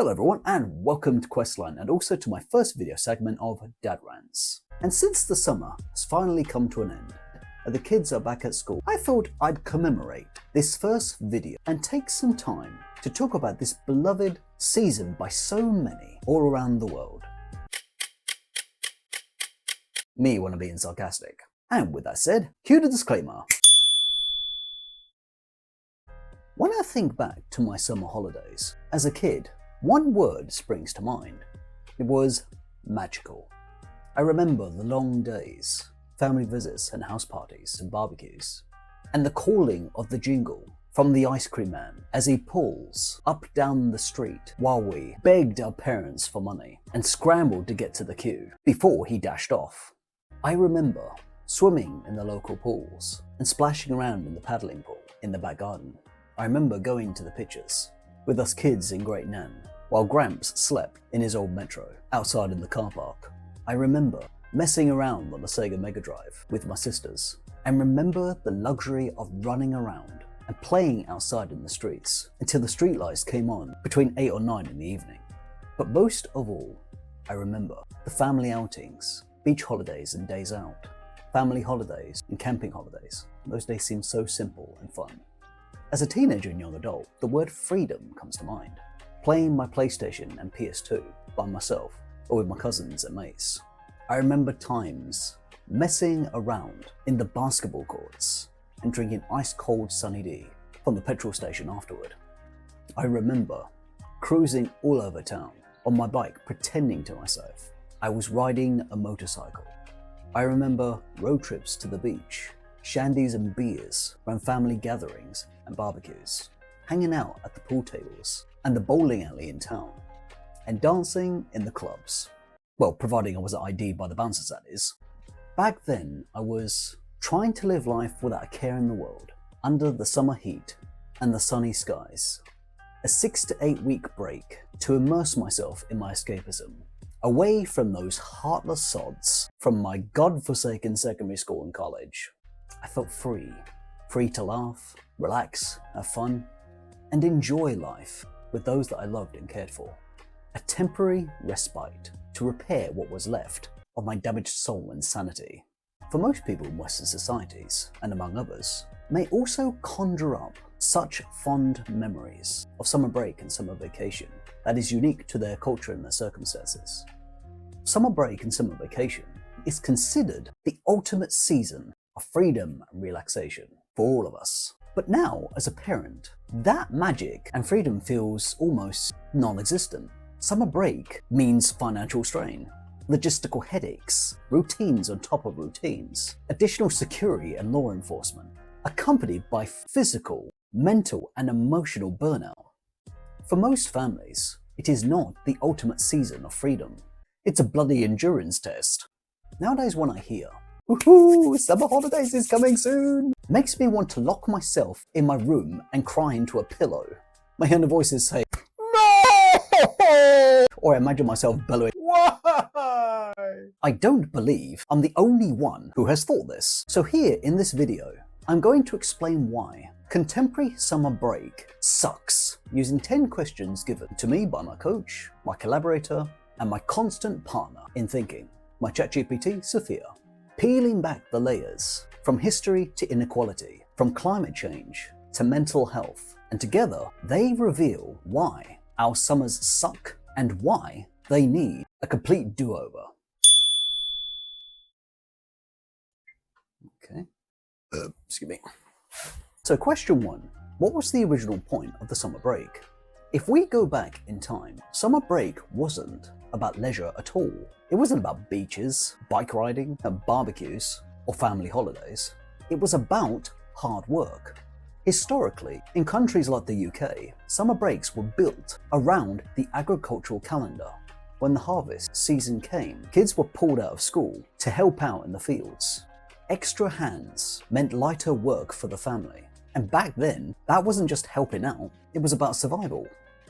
Hello everyone and welcome to Questline and also to my first video segment of Dad Rants. And since the summer has finally come to an end and the kids are back at school, I thought I'd commemorate this first video and take some time to talk about this beloved season by so many all around the world. Me wanna being sarcastic. And with that said, cue the disclaimer. When I think back to my summer holidays, as a kid, one word springs to mind. It was magical. I remember the long days, family visits and house parties and barbecues, and the calling of the jingle from the ice cream man as he pulls up down the street while we begged our parents for money and scrambled to get to the queue before he dashed off. I remember swimming in the local pools and splashing around in the paddling pool in the back garden. I remember going to the pictures with us kids in Great Nan, while Gramps slept in his old Metro outside in the car park. I remember messing around on the Sega Mega Drive with my sisters, and remember the luxury of running around and playing outside in the streets until the streetlights came on between 8 or 9 in the evening. But most of all, I remember the family outings, beach holidays and days out, family holidays and camping holidays. Those days seemed so simple and fun. As a teenager and young adult, the word freedom comes to mind. Playing my PlayStation and PS2 by myself or with my cousins and mates. I remember times messing around in the basketball courts and drinking ice cold Sunny D from the petrol station afterward. I remember cruising all over town on my bike pretending to myself I was riding a motorcycle. I remember road trips to the beach, shandies and beers around family gatherings and barbecues, hanging out at the pool tables and the bowling alley in town, and dancing in the clubs. Well, providing I wasn't ID'd by the bouncers, that is. Back then, I was trying to live life without a care in the world, under the summer heat and the sunny skies. A 6 to 8 week break to immerse myself in my escapism, away from those heartless sods from my godforsaken secondary school and college. I felt free to laugh, relax, have fun, and enjoy life with those that I loved and cared for. A temporary respite to repair what was left of my damaged soul and sanity. For most people in Western societies, and among others, may also conjure up such fond memories of summer break and summer vacation that is unique to their culture and their circumstances. Summer break and summer vacation is considered the ultimate season of freedom and relaxation for all of us. But now, as a parent, that magic and freedom feels almost non-existent. Summer break means financial strain, logistical headaches, routines on top of routines, additional security and law enforcement, accompanied by physical, mental and emotional burnout. For most families, it is not the ultimate season of freedom. It's a bloody endurance test. Nowadays when I hear, "Woohoo, summer holidays is coming soon," makes me want to lock myself in my room and cry into a pillow. My inner voices say, "No!" Or I imagine myself bellowing, "Why?" I don't believe I'm the only one who has thought this. So here in this video, I'm going to explain why contemporary summer break sucks, using 10 questions given to me by my coach, my collaborator, and my constant partner in thinking, my Chachi BT, Sophia. Peeling back the layers, from history to inequality, from climate change to mental health, and together they reveal why our summers suck and why they need a complete do-over. Okay, excuse me. So question 1, what was the original point of the summer break? If we go back in time, summer break wasn't about leisure at all. It wasn't about beaches, bike riding, and barbecues, or family holidays. It was about hard work. Historically, in countries like the UK, summer breaks were built around the agricultural calendar. When the harvest season came, kids were pulled out of school to help out in the fields. Extra hands meant lighter work for the family. And back then, that wasn't just helping out, it was about survival.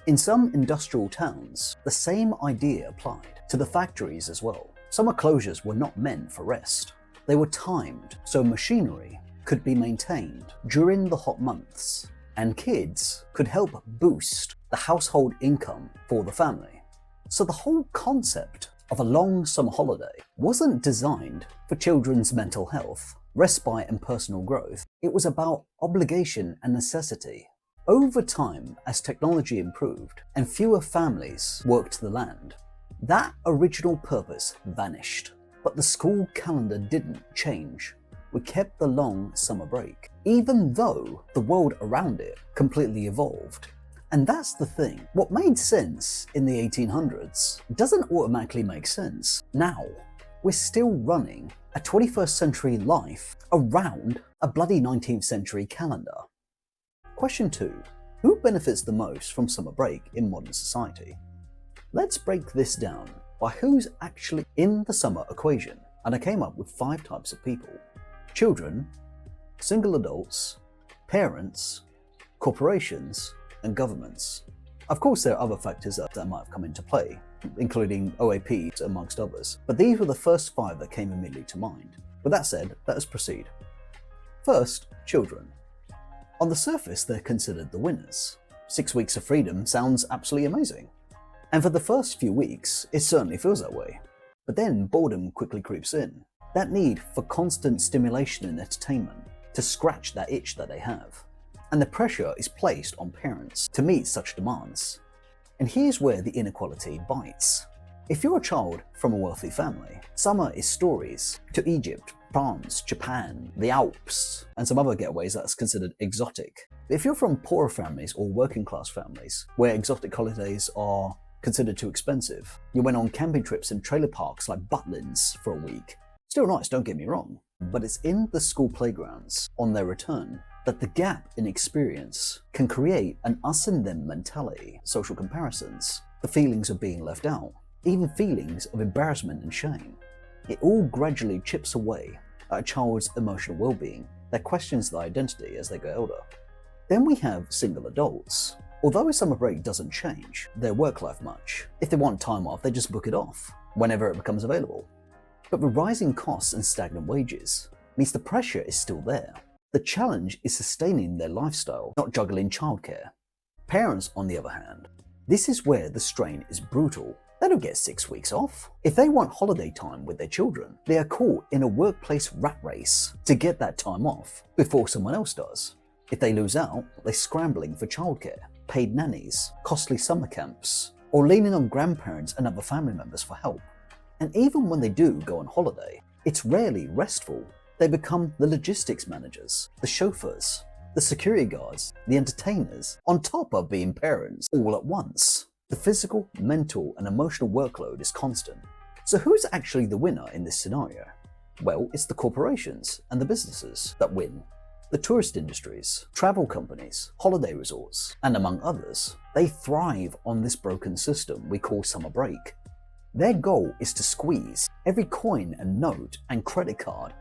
In some industrial towns, the same idea applied to the factories as well. Summer closures were not meant for rest. They were timed so machinery could be maintained during the hot months and kids could help boost the household income for the family. So the whole concept of a long summer holiday wasn't designed for children's mental health, respite and personal growth. It was about obligation and necessity. Over time, as technology improved and fewer families worked the land, that original purpose vanished. But the school calendar didn't change. We kept the long summer break, even though the world around it completely evolved. And that's the thing. What made sense in the 1800s doesn't automatically make sense now. We're still running a 21st century life around a bloody 19th century calendar. Question 2. Who benefits the most from summer break in modern society? Let's break this down by who's actually in the summer equation, and I came up with 5 types of people: children, single adults, parents, corporations, and governments. Of course, there are other factors that might have come into play, including OAPs amongst others, but these were the first 5 that came immediately to mind. With that said, let us proceed. First, children. On the surface, they're considered the winners. 6 weeks of freedom sounds absolutely amazing. And for the first few weeks, it certainly feels that way. But then boredom quickly creeps in. That need for constant stimulation and entertainment to scratch that itch that they have. And the pressure is placed on parents to meet such demands. And here's where the inequality bites. If you're a child from a wealthy family, summer is stories to Egypt, France, Japan, the Alps, and some other getaways that's considered exotic. But if you're from poorer families or working class families, where exotic holidays are considered too expensive, you went on camping trips in trailer parks like Butlins for a week. Still nice, don't get me wrong, but it's in the school playgrounds on their return that the gap in experience can create an us and them mentality, social comparisons, the feelings of being left out, even feelings of embarrassment and shame. It all gradually chips away at a child's emotional well-being that questions their identity as they get older. Then we have single adults. Although a summer break doesn't change their work life much, if they want time off, they just book it off whenever it becomes available. But with rising costs and stagnant wages means the pressure is still there. The challenge is sustaining their lifestyle, not juggling childcare. Parents, on the other hand, this is where the strain is brutal. They don't get 6 weeks off. If they want holiday time with their children, they are caught in a workplace rat race to get that time off before someone else does. If they lose out, they're scrambling for childcare, paid nannies, costly summer camps, or leaning on grandparents and other family members for help. And even when they do go on holiday, it's rarely restful. They become the logistics managers, the chauffeurs, the security guards, the entertainers, on top of being parents all at once. The physical, mental, and emotional workload is constant. So who's actually the winner in this scenario? Well, it's the corporations and the businesses that win. The tourist industries, travel companies, holiday resorts, and among others, they thrive on this broken system we call summer break. Their goal is to squeeze every coin and note and credit card,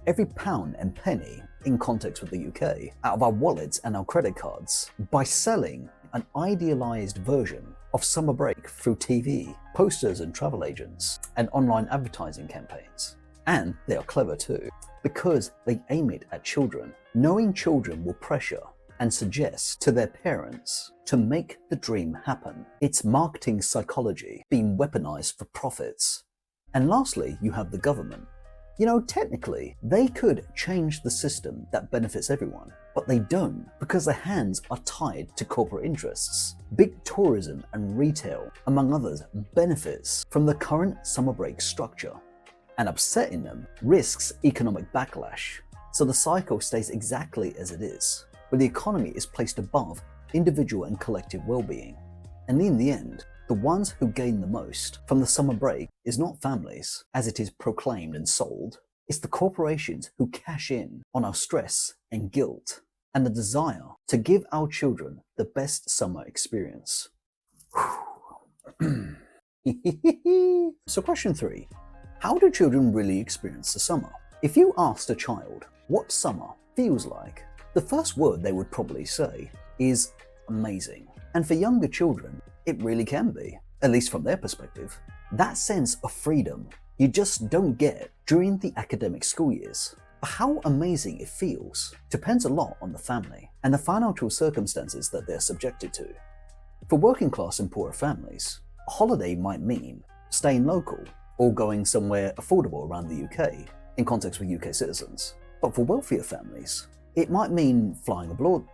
every pound and penny, in context with the UK, out of our wallets and our credit cards by selling an idealized version of summer break through TV, posters and travel agents, and online advertising campaigns. And they are clever too, because they aim it at children, knowing children will pressure and suggest to their parents to make the dream happen. It's marketing psychology being weaponized for profits. And lastly, you have the government. You know, technically, they could change the system that benefits everyone, but they don't because their hands are tied to corporate interests. Big tourism and retail, among others, benefits from the current summer break structure, and upsetting them risks economic backlash. So the cycle stays exactly as it is, where the economy is placed above individual and collective well-being. And in the end, the ones who gain the most from the summer break is not families, as it is proclaimed and sold. It's the corporations who cash in on our stress and guilt and the desire to give our children the best summer experience. So question 3. How do children really experience the summer? If you asked a child what summer feels like, the first word they would probably say is amazing. And for younger children, it really can be, at least from their perspective. That sense of freedom you just don't get during the academic school years. But how amazing it feels depends a lot on the family and the financial circumstances that they're subjected to. For working class and poorer families, a holiday might mean staying local or going somewhere affordable around the UK in context with UK citizens. But for wealthier families, it might mean flying abroad.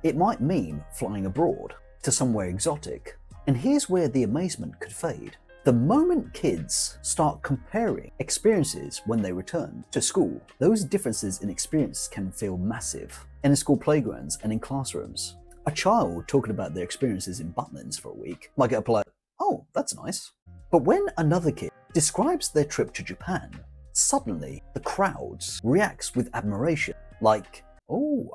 It might mean flying abroad to somewhere exotic. And here's where the amazement could fade. The moment kids start comparing experiences when they return to school, those differences in experience can feel massive. In school playgrounds and in classrooms, a child talking about their experiences in Butlins for a week might get a polite, "Oh, that's nice." But when another kid describes their trip to Japan, suddenly the crowds reacts with admiration, like, "Oh,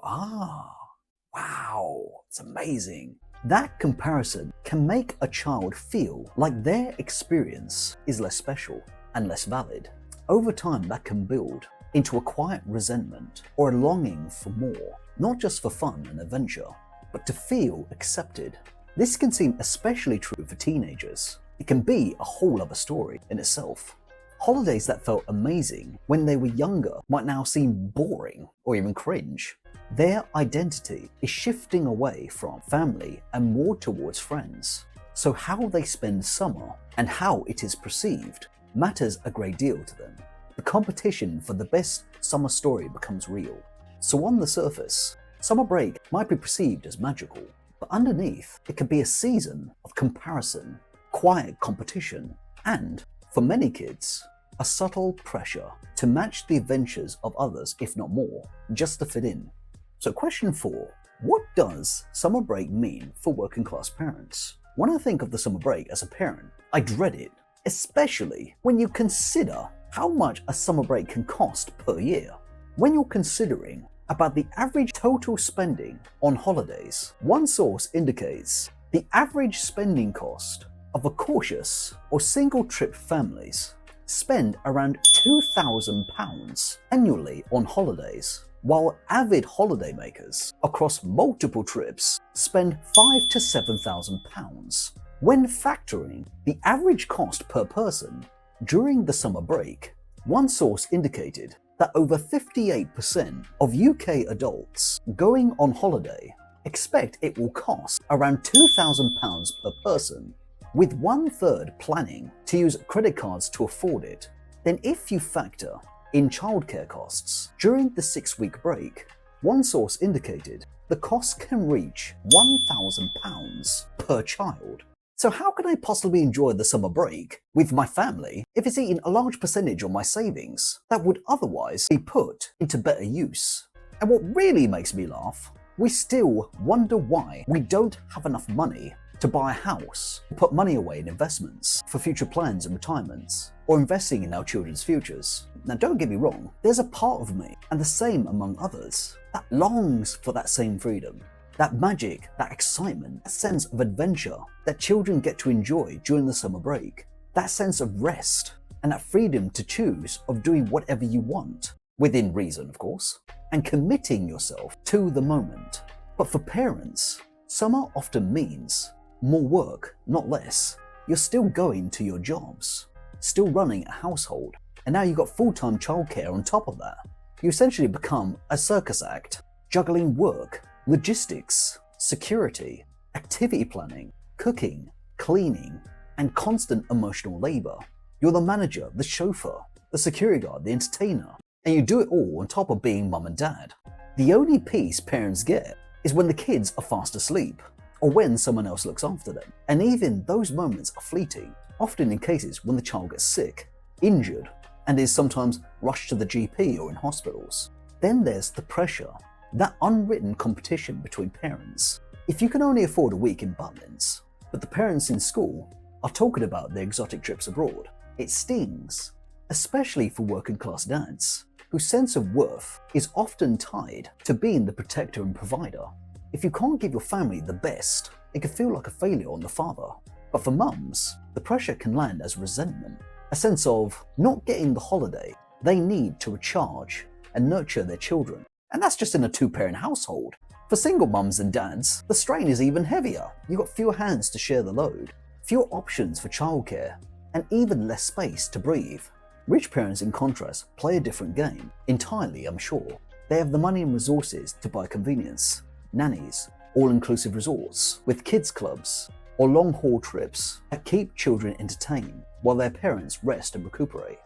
wow, it's amazing." That comparison can make a child feel like their experience is less special and less valid. Over time, that can build into a quiet resentment or a longing for more, not just for fun and adventure, but to feel accepted. This can seem especially true for teenagers. It can be a whole other story in itself. Holidays that felt amazing when they were younger might now seem boring or even cringe. Their identity is shifting away from family and more towards friends. So how they spend summer and how it is perceived matters a great deal to them. The competition for the best summer story becomes real. So on the surface, summer break might be perceived as magical, but underneath it can be a season of comparison, quiet competition, and, for many kids, a subtle pressure to match the adventures of others, if not more, just to fit in. So question 4, what does summer break mean for working class parents? When I think of the summer break as a parent, I dread it, especially when you consider how much a summer break can cost per year. When you're considering about the average total spending on holidays, one source indicates the average spending cost of a cautious or single trip families spend around £2,000 annually on holidays, while avid holidaymakers across multiple trips spend £5,000 to £7,000. When factoring the average cost per person during the summer break, one source indicated that over 58% of UK adults going on holiday expect it will cost around £2,000 per person, with 1/3 planning to use credit cards to afford it. Then if you factor in childcare costs during the 6-week break, one source indicated the cost can reach £1,000 per child. So how can I possibly enjoy the summer break with my family if it's eating a large percentage of my savings that would otherwise be put into better use? And what really makes me laugh, we still wonder why we don't have enough money to buy a house, put money away in investments for future plans and retirements, or investing in our children's futures. Now don't get me wrong, there's a part of me, and the same among others, that longs for that same freedom, that magic, that excitement, that sense of adventure that children get to enjoy during the summer break, that sense of rest, and that freedom to choose of doing whatever you want, within reason of course, and committing yourself to the moment. But for parents, summer often means more work, not less. You're still going to your jobs, still running a household, and now you've got full-time childcare on top of that. You essentially become a circus act, juggling work, logistics, security, activity planning, cooking, cleaning, and constant emotional labor. You're the manager, the chauffeur, the security guard, the entertainer, and you do it all on top of being mum and dad. The only peace parents get is when the kids are fast asleep, or when someone else looks after them. And even those moments are fleeting, often in cases when the child gets sick, injured, and is sometimes rushed to the GP or in hospitals. Then there's the pressure, that unwritten competition between parents. If you can only afford a week in Butlins, but the parents in school are talking about their exotic trips abroad, it stings, especially for working class dads, whose sense of worth is often tied to being the protector and provider. If you can't give your family the best, it can feel like a failure on the father. But for mums, the pressure can land as resentment, a sense of not getting the holiday they need to recharge and nurture their children. And that's just in a 2-parent household. For single mums and dads, the strain is even heavier. You've got fewer hands to share the load, fewer options for childcare, and even less space to breathe. Rich parents, in contrast, play a different game. Entirely, I'm sure. They have the money and resources to buy convenience, nannies, all-inclusive resorts with kids clubs, or long-haul trips that keep children entertained while their parents rest and recuperate.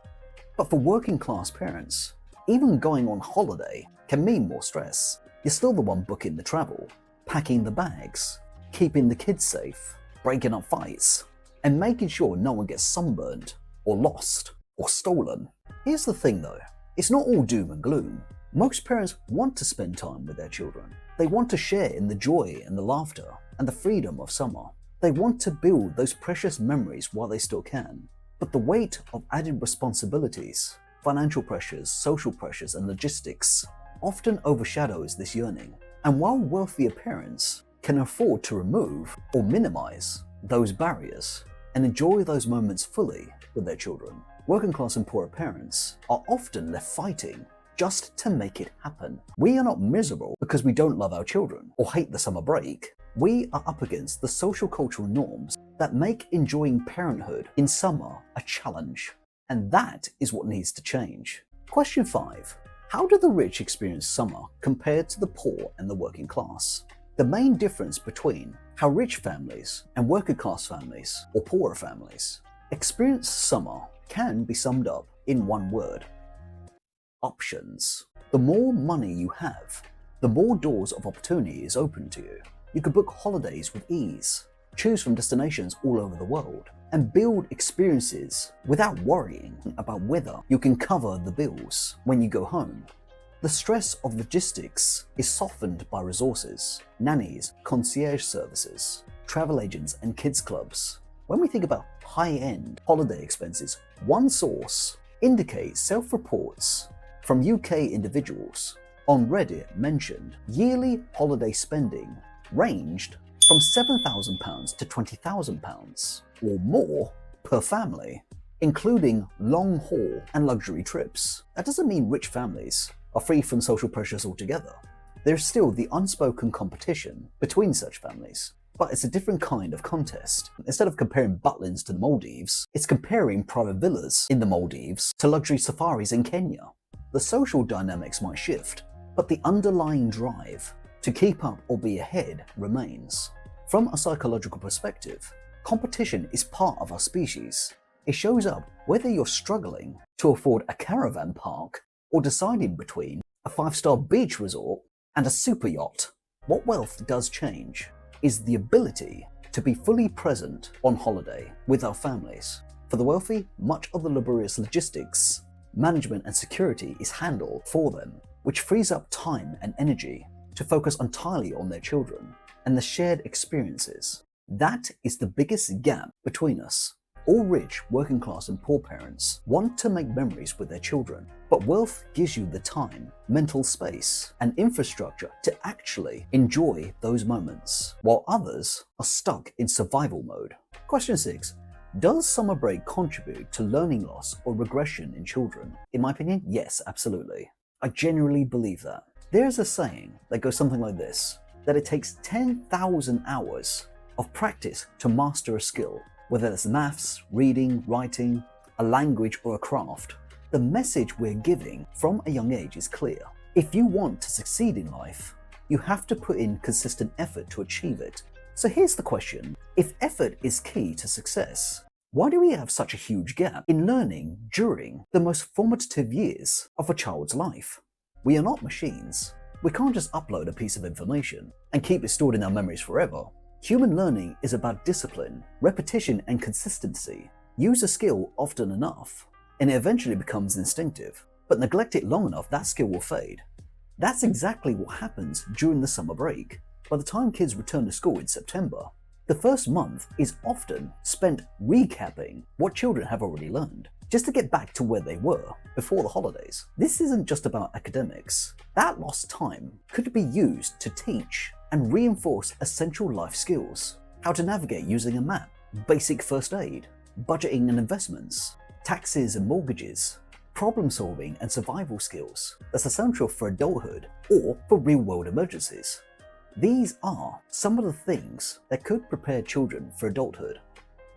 But for working-class parents, even going on holiday can mean more stress. You're still the one booking the travel, packing the bags, keeping the kids safe, breaking up fights, and making sure no one gets sunburned or lost or stolen. Here's the thing though, it's not all doom and gloom. Most parents want to spend time with their children. They want to share in the joy and the laughter and the freedom of summer. They want to build those precious memories while they still can. But the weight of added responsibilities, financial pressures, social pressures, and logistics often overshadows this yearning. And while wealthier parents can afford to remove or minimize those barriers and enjoy those moments fully with their children, working class and poorer parents are often left fighting just to make it happen. We are not miserable because we don't love our children or hate the summer break. We are up against the social cultural norms that make enjoying parenthood in summer a challenge. And that is what needs to change. Question 5. How do the rich experience summer compared to the poor and the working class? The main difference between how rich families and working class families or poorer families experience summer can be summed up in one word: options. The more money you have, the more doors of opportunity is open to you. You can book holidays with ease, choose from destinations all over the world, and build experiences without worrying about whether you can cover the bills when you go home. The stress of logistics is softened by resources, nannies, concierge services, travel agents, and kids clubs. When we think about high-end holiday expenses, one source indicates self-reports from UK individuals on Reddit mentioned yearly holiday spending ranged from £7,000 to £20,000 or more per family, including long-haul and luxury trips. That doesn't mean rich families are free from social pressures altogether. There's still the unspoken competition between such families, but it's a different kind of contest. Instead of comparing Butlins to the Maldives, it's comparing private villas in the Maldives to luxury safaris in Kenya. The social dynamics might shift, but the underlying drive to keep up or be ahead remains. From a psychological perspective, competition is part of our species. It shows up whether you're struggling to afford a caravan park or deciding between a 5-star beach resort and a super yacht. What wealth does change is the ability to be fully present on holiday with our families. For the wealthy, much of the laborious logistics, management, and security is handled for them, which frees up time and energy to focus entirely on their children and the shared experiences. That is the biggest gap between us. All rich, working class, and poor parents want to make memories with their children, but wealth gives you the time, mental space, and infrastructure to actually enjoy those moments, while others are stuck in survival mode. Question 6. Does summer break contribute to learning loss or regression in children? In my opinion, yes, absolutely. I genuinely believe that. There's a saying that goes something like this, that it takes 10,000 hours of practice to master a skill, whether it's maths, reading, writing, a language, or a craft. The message we're giving from a young age is clear. If you want to succeed in life, you have to put in consistent effort to achieve it. So here's the question. If effort is key to success, why do we have such a huge gap in learning during the most formative years of a child's life? We are not machines. We can't just upload a piece of information and keep it stored in our memories forever. Human learning is about discipline, repetition, and consistency. Use a skill often enough, and it eventually becomes instinctive. But neglect it long enough, that skill will fade. That's exactly what happens during the summer break. By the time kids return to school in September, the first month is often spent recapping what children have already learned, just to get back to where they were before the holidays. This isn't just about academics. That lost time could be used to teach and reinforce essential life skills. How to navigate using a map, basic first aid, budgeting and investments, taxes and mortgages, problem solving and survival skills that's essential for adulthood or for real-world emergencies. These are some of the things that could prepare children for adulthood.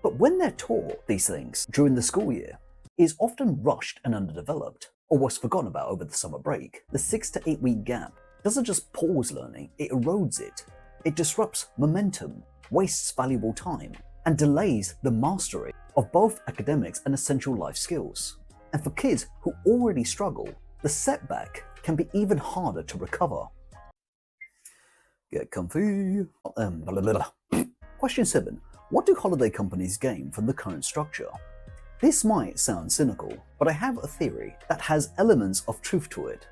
But when they're taught these things during the school year, is often rushed and underdeveloped, or was forgotten about over the summer break. The 6 to 8 week gap doesn't just pause learning, it erodes it. It disrupts momentum, wastes valuable time, and delays the mastery of both academics and essential life skills. And for kids who already struggle, the setback can be even harder to recover. Get comfy. Question 7. What do holiday companies gain from the current structure? This might sound cynical, but I have a theory that has elements of truth to it.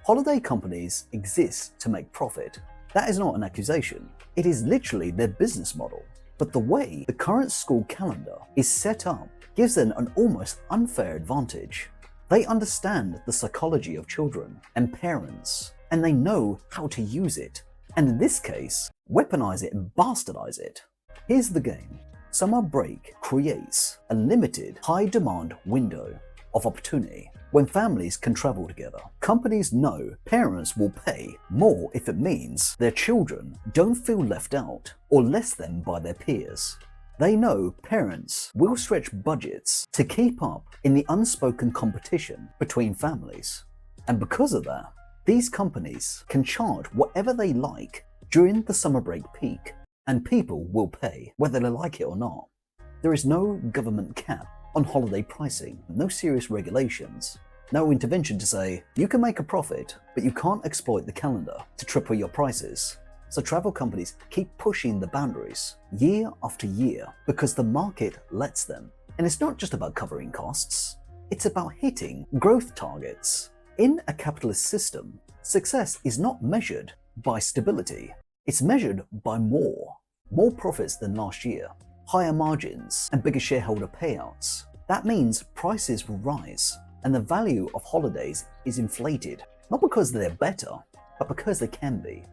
Holiday companies exist to make profit. That is not an accusation. It is literally their business model. But the way the current school calendar is set up gives them an almost unfair advantage. They understand the psychology of children and parents, and they know how to use it, and in this case, weaponize it and bastardize it. Here's the game. Summer break creates a limited high-demand window of opportunity when families can travel together. Companies know parents will pay more if it means their children don't feel left out or less than by their peers. They know parents will stretch budgets to keep up in the unspoken competition between families. And because of that, these companies can charge whatever they like during the summer break peak, and people will pay whether they like it or not. There is no government cap on holiday pricing, no serious regulations, no intervention to say you can make a profit, but you can't exploit the calendar to triple your prices. So travel companies keep pushing the boundaries year after year because the market lets them. And it's not just about covering costs, it's about hitting growth targets. In a capitalist system, success is not measured by stability, it's measured by more profits than last year, higher margins, and bigger shareholder payouts. That means prices will rise, and the value of holidays is inflated, not because they're better, but because they can be.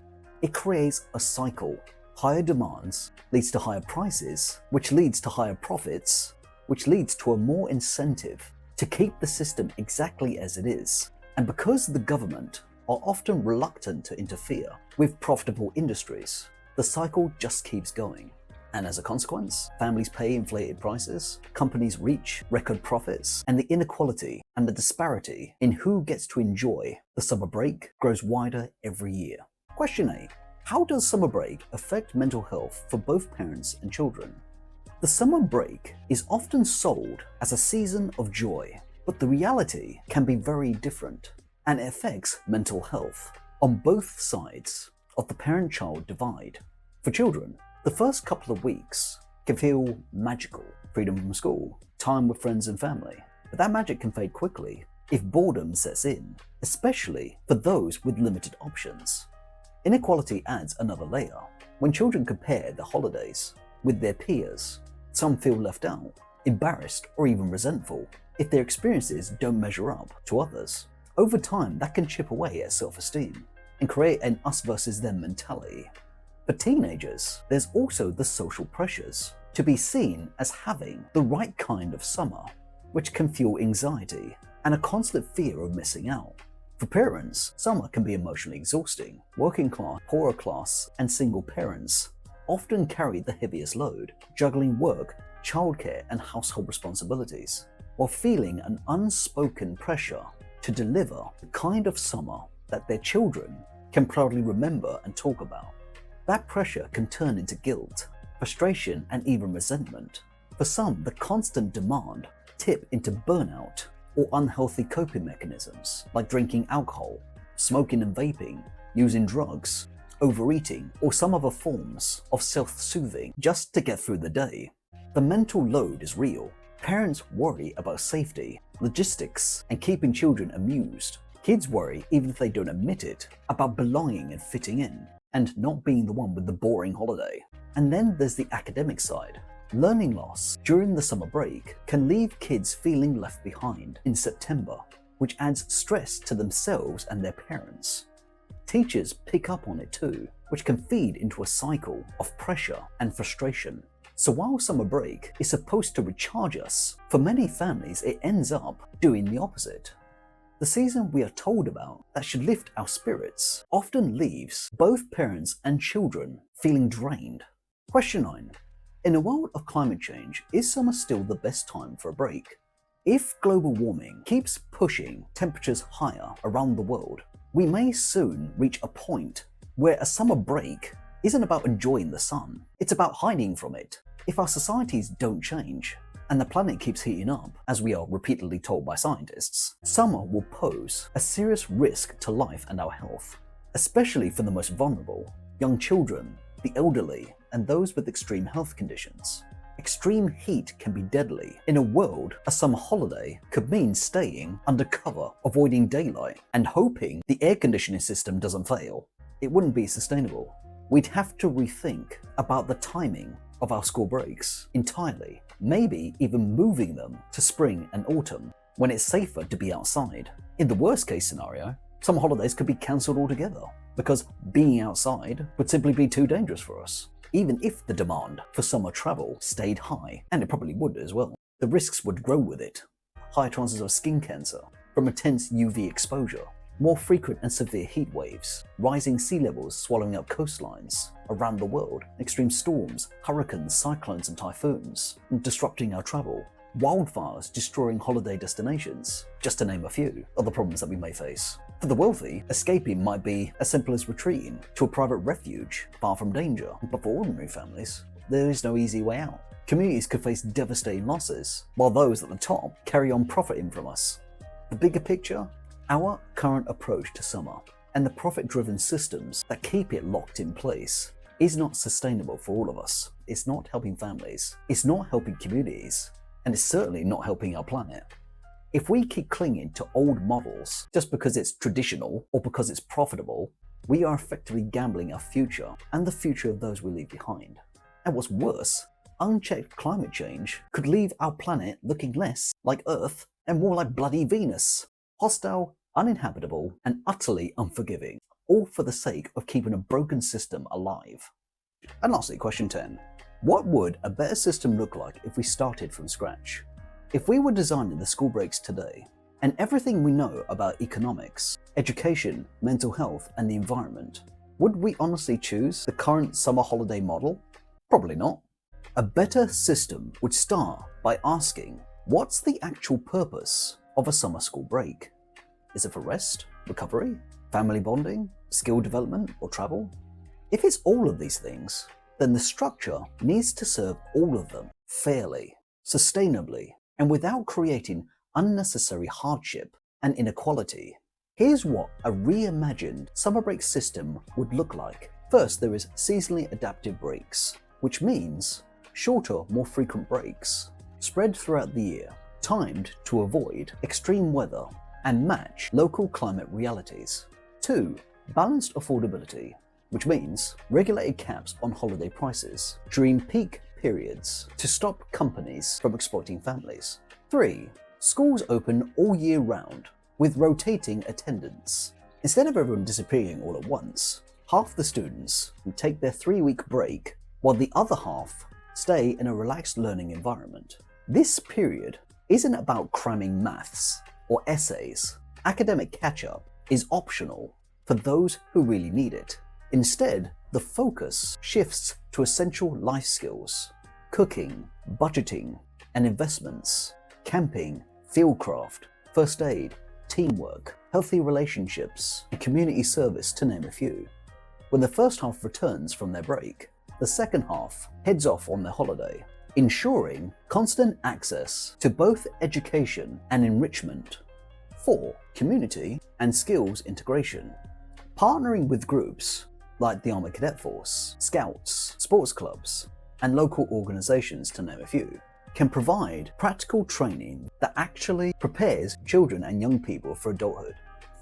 It creates a cycle. Higher demands leads to higher prices, which leads to higher profits, which leads to a more incentive to keep the system exactly as it is. And because the government are often reluctant to interfere with profitable industries, the cycle just keeps going. And as a consequence, families pay inflated prices, companies reach record profits, and the inequality and the disparity in who gets to enjoy the summer break grows wider every year. Question 8. How does summer break affect mental health for both parents and children? The summer break is often sold as a season of joy, but the reality can be very different, and it affects mental health on both sides of the parent-child divide. For children, the first couple of weeks can feel magical, freedom from school, time with friends and family, but that magic can fade quickly if boredom sets in, especially for those with limited options. Inequality adds another layer. When children compare the holidays with their peers, some feel left out, embarrassed, or even resentful if their experiences don't measure up to others. Over time, that can chip away at self-esteem and create an us versus them mentality. For teenagers, there's also the social pressures to be seen as having the right kind of summer, which can fuel anxiety and a constant fear of missing out. For parents, summer can be emotionally exhausting. Working class, poorer class, and single parents often carry the heaviest load, juggling work, childcare, and household responsibilities, while feeling an unspoken pressure to deliver the kind of summer that their children can proudly remember and talk about. That pressure can turn into guilt, frustration, and even resentment. For some, the constant demand tip into burnout or unhealthy coping mechanisms like drinking alcohol, smoking and vaping, using drugs, overeating, or some other forms of self-soothing just to get through the day. The mental load is real. Parents worry about safety, logistics, and keeping children amused. Kids worry, even if they don't admit it, about belonging and fitting in, and not being the one with the boring holiday. And then there's the academic side. Learning loss during the summer break can leave kids feeling left behind in September, which adds stress to themselves and their parents. Teachers pick up on it too, which can feed into a cycle of pressure and frustration. So while summer break is supposed to recharge us, for many families it ends up doing the opposite. The season we are told about that should lift our spirits often leaves both parents and children feeling drained. Question 9. In a world of climate change, is summer still the best time for a break? If global warming keeps pushing temperatures higher around the world, we may soon reach a point where a summer break isn't about enjoying the sun, it's about hiding from it. If our societies don't change, and the planet keeps heating up, as we are repeatedly told by scientists, summer will pose a serious risk to life and our health, especially for the most vulnerable, young children, the elderly, and those with extreme health conditions. Extreme heat can be deadly. In a world, a summer holiday could mean staying under cover, avoiding daylight, and hoping the air conditioning system doesn't fail. It wouldn't be sustainable. We'd have to rethink about the timing of our school breaks entirely, maybe even moving them to spring and autumn when it's safer to be outside. In the worst case scenario, summer holidays could be cancelled altogether because being outside would simply be too dangerous for us. Even if the demand for summer travel stayed high, and it probably would as well, the risks would grow with it. Higher chances of skin cancer from intense UV exposure, more frequent and severe heat waves, rising sea levels swallowing up coastlines around the world, extreme storms, hurricanes, cyclones and typhoons, disrupting our travel, wildfires destroying holiday destinations, just to name a few of the problems that we may face. For the wealthy, escaping might be as simple as retreating to a private refuge far from danger, but for ordinary families, there is no easy way out. Communities could face devastating losses, while those at the top carry on profiting from us. The bigger picture? Our current approach to summer and the profit-driven systems that keep it locked in place is not sustainable for all of us. It's not helping families, it's not helping communities, and it's certainly not helping our planet. If we keep clinging to old models just because it's traditional or because it's profitable, we are effectively gambling our future and the future of those we leave behind. And what's worse, unchecked climate change could leave our planet looking less like Earth and more like bloody Venus. Hostile, uninhabitable, and utterly unforgiving, all for the sake of keeping a broken system alive. And lastly, question 10. What would a better system look like if we started from scratch? If we were designing the school breaks today, and everything we know about economics, education, mental health, and the environment, would we honestly choose the current summer holiday model? Probably not. A better system would start by asking, what's the actual purpose of a summer school break? Is it for rest, recovery, family bonding, skill development, or travel? If it's all of these things, then the structure needs to serve all of them fairly, sustainably, and without creating unnecessary hardship and inequality. Here's what a reimagined summer break system would look like. First, there is seasonally adaptive breaks, which means shorter, more frequent breaks, spread throughout the year, timed to avoid extreme weather and match local climate realities. 2. Balanced affordability, which means regulated caps on holiday prices during peak periods to stop companies from exploiting families. 3. Schools open all year round with rotating attendance. Instead of everyone disappearing all at once, half the students will take their 3-week break while the other half stay in a relaxed learning environment. This period isn't about cramming maths or essays. Academic catch-up is optional for those who really need it. Instead, the focus shifts to essential life skills: cooking, budgeting, and investments, camping, fieldcraft, first aid, teamwork, healthy relationships, and community service, to name a few. When the first half returns from their break, the second half heads off on their holiday, ensuring constant access to both education and enrichment. 4. Community and skills integration. Partnering with groups like the Army Cadet Force, Scouts, sports clubs, and local organizations, to name a few, can provide practical training that actually prepares children and young people for adulthood.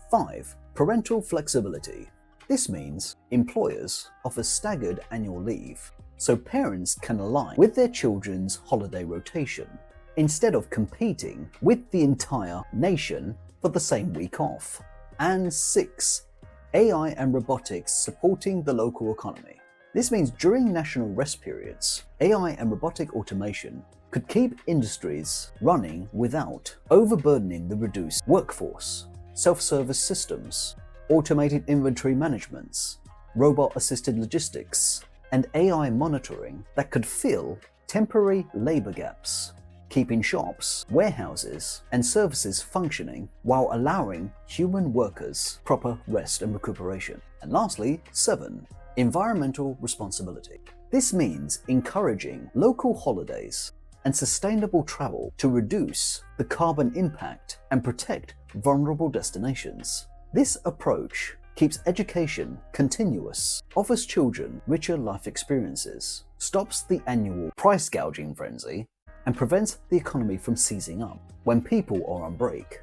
5. Parental flexibility. This means employers offer staggered annual leave, so parents can align with their children's holiday rotation, instead of competing with the entire nation for the same week off. And 6. AI and robotics supporting the local economy. This means during national rest periods, AI and robotic automation could keep industries running without overburdening the reduced workforce. Self-service systems, automated inventory managements, robot-assisted logistics, and AI monitoring that could fill temporary labor gaps, keeping shops, warehouses, and services functioning while allowing human workers proper rest and recuperation. And lastly, 7. Environmental responsibility. This means encouraging local holidays and sustainable travel to reduce the carbon impact and protect vulnerable destinations. This approach keeps education continuous, offers children richer life experiences, stops the annual price gouging frenzy, and prevents the economy from seizing up when people are on break.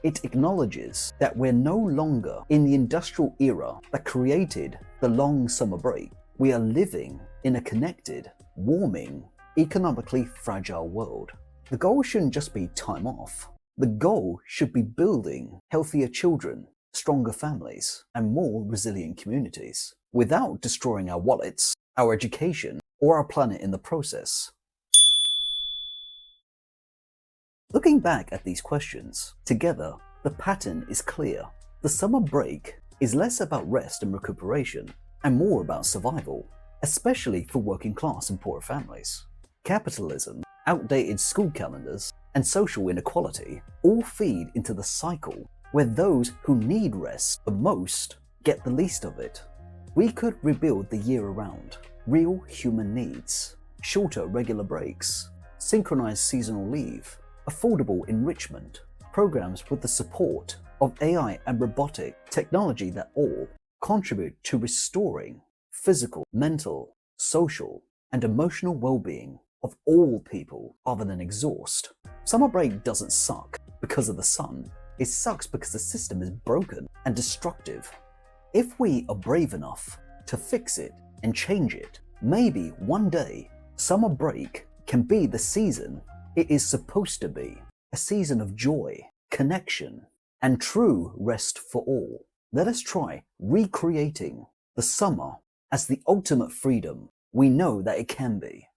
It acknowledges that we're no longer in the industrial era that created the long summer break. We are living in a connected, warming, economically fragile world. The goal shouldn't just be time off. The goal should be building healthier children, stronger families, and more resilient communities, without destroying our wallets, our education, or our planet in the process. Looking back at these questions, together, the pattern is clear. The summer break is less about rest and recuperation, and more about survival, especially for working class and poor families. Capitalism, outdated school calendars, and social inequality all feed into the cycle where those who need rest the most get the least of it. We could rebuild the year around real human needs, shorter regular breaks, synchronized seasonal leave, affordable enrichment, programs with the support of AI and robotic technology that all contribute to restoring physical, mental, social, and emotional well-being of all people rather than exhaust. Summer break doesn't suck because of the sun. It sucks because the system is broken and destructive. If we are brave enough to fix it and change it, maybe one day summer break can be the season it is supposed to be, a season of joy, connection, and true rest for all. Let us try recreating the summer as the ultimate freedom we know that it can be.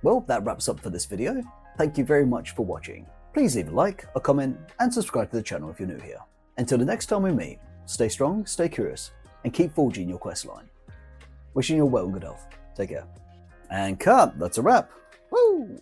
Well, that wraps up for this video. Thank you very much for watching. Please leave a like, a comment, and subscribe to the channel if you're new here. Until the next time we meet, stay strong, stay curious, and keep forging your quest line. Wishing you well and good health. Take care. And cut! That's a wrap. Woo!